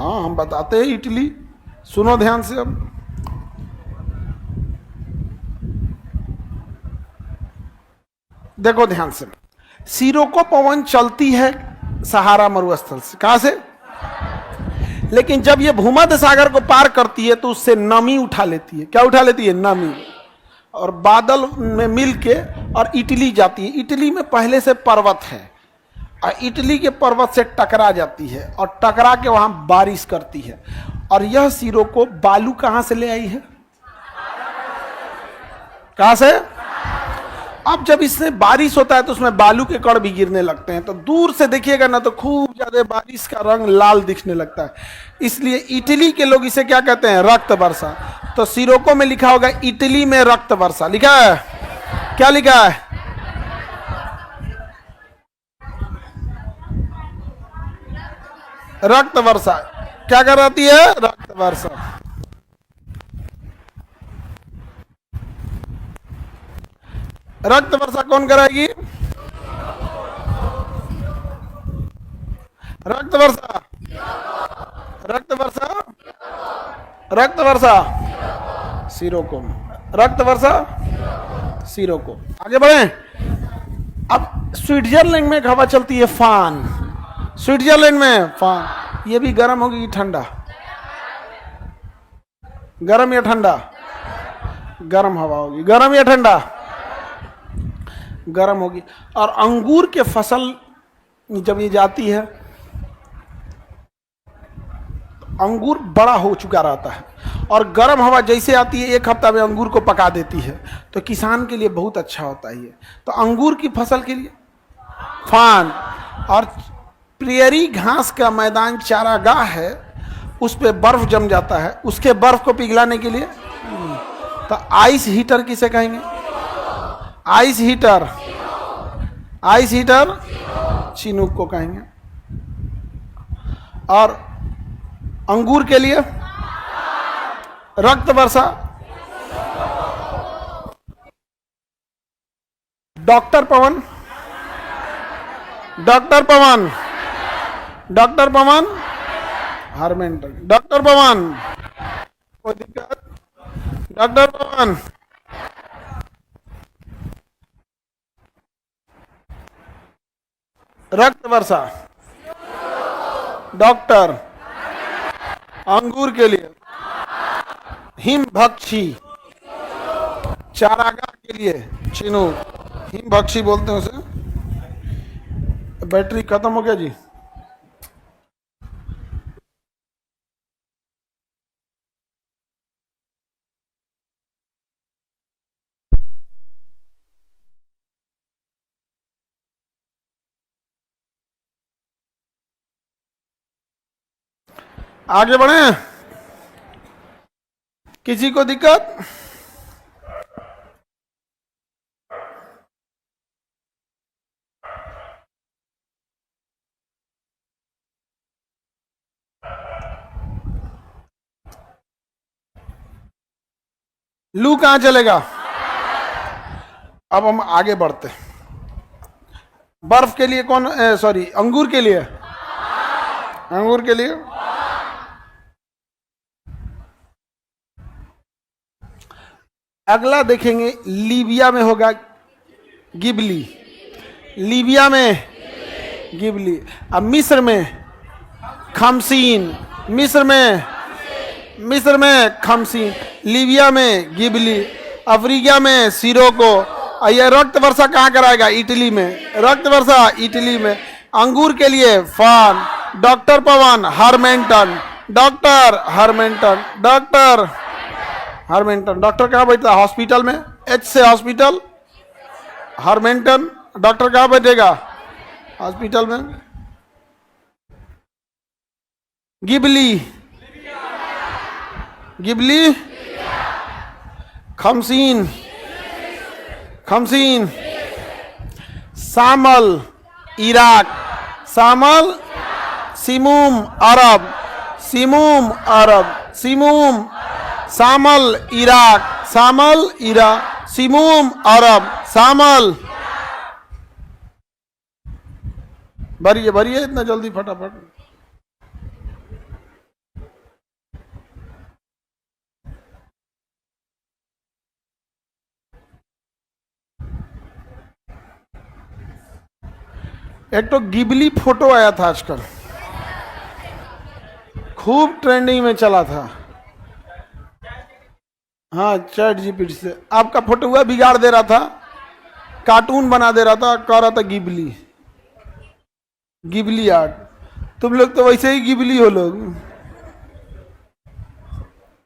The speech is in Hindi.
हाँ, हम बताते हैं इटली। सुनो ध्यान से अब। देखो ध्यान से, सिरोको पवन चलती है सहारा मरुस्थल से, कहां से? लेकिन जब ये भूमध्य सागर को पार करती है तो उससे नमी उठा लेती है। क्या उठा लेती है? नमी। और बादल में मिल के और इटली जाती है। इटली में पहले से पर्वत है और इटली के पर्वत से टकरा जाती है और टकरा के वहां बारिश करती है। और यह सिरोको बालू कहां से ले आई है? कहां से? अब जब इसमें बारिश होता है तो उसमें बालू के कण भी गिरने लगते हैं, तो दूर से देखिएगा ना तो खूब ज्यादा बारिश का रंग लाल दिखने लगता है। इसलिए इटली के लोग इसे क्या कहते हैं? रक्त वर्षा। तो सिरोको में लिखा होगा इटली में रक्त वर्षा, लिखा है। क्या लिखा है? रक्त वर्षा। क्या कराती है? रक्त वर्षा। रक्त वर्षा कौन कराएगी? रक्त वर्षा। रक्त वर्षा। रक्त वर्षा सिरोको। रक्त वर्षा सिरोको। आगे बढ़े। अब स्विट्जरलैंड में एक हवा चलती है फान। स्विट्जरलैंड में फान। ये भी गर्म होगी कि ठंडा? गर्म या ठंडा? गर्म हवा होगी। गर्म या ठंडा? गर्म होगी। और अंगूर के फसल जब ये जाती है, अंगूर बड़ा हो चुका रहता है और गर्म हवा जैसे आती है 1 हफ्ता में अंगूर को पका देती है। तो किसान के लिए बहुत अच्छा होता है ये। तो अंगूर की फसल के लिए फान। और प्रेरी घास का मैदान चारागाह है, उस पे बर्फ जम जाता है, उसके बर्फ को पिघलाने के लिए तो आइस हीटर किसे कहेंगे? Ice heater. Ice heater Chinook को कहेंगे। और अंगूर के लिए रक्त वर्षा। डॉक्टर पवन। डॉक्टर पवन। डॉक्टर पवन हार्मेंटन। डॉक्टर पवन। कोई दिक्कत? डॉक्टर पवन। रक्त वर्षा। डॉक्टर। अंगूर के लिए हिमभक्षी। चारागाह के लिए चिनूक। हिमभक्षी बोलते हैं उसे। बैटरी खत्म हो गया जी। आगे बढ़े। किसी को दिक्कत? लू कहां चलेगा? अब हम आगे बढ़ते हैं। बर्फ के लिए कौन? सॉरी, अंगूर के लिए। अंगूर के लिए अगला देखेंगे। लीबिया में होगा गिबली। लीबिया में गिबली। अब मिस्र में खमसीन। मिस्र में खमसीन। लीबिया में गिबली। अफ्रीका में सिरोको। और यह रक्त वर्षा कहाँ कराएगा? इटली में। रक्त वर्षा इटली में। अंगूर के लिए फान। डॉक्टर पवन हार्मेंटन। डॉक्टर हार्मेंटन। डॉक्टर हार्मेंटन। डॉक्टर कहाँ बैठता है? हॉस्पिटल में। एच से हॉस्पिटल। हार्मेंटन। डॉक्टर कहाँ बैठेगा? हॉस्पिटल में। गिबली। गिबली। खमसीन। खमसीन। सामल इराक। सामल सिमूम अरब। सिमूम अरब। सिमूम। सामल इराक। सामल इराक। सिमूम अरब। सामल। भरिए भरिए इतना जल्दी फटाफट। एक तो गिबली फोटो आया था आजकल, खूब ट्रेंडिंग में चला था। हाँ, चैट जीपीटी से आपका फोटो हुआ बिगाड़ दे रहा था, कार्टून बना दे रहा था, कह रहा था गिबली, गिबली आर्ट। तुम लोग तो वैसे ही गिबली हो लोग।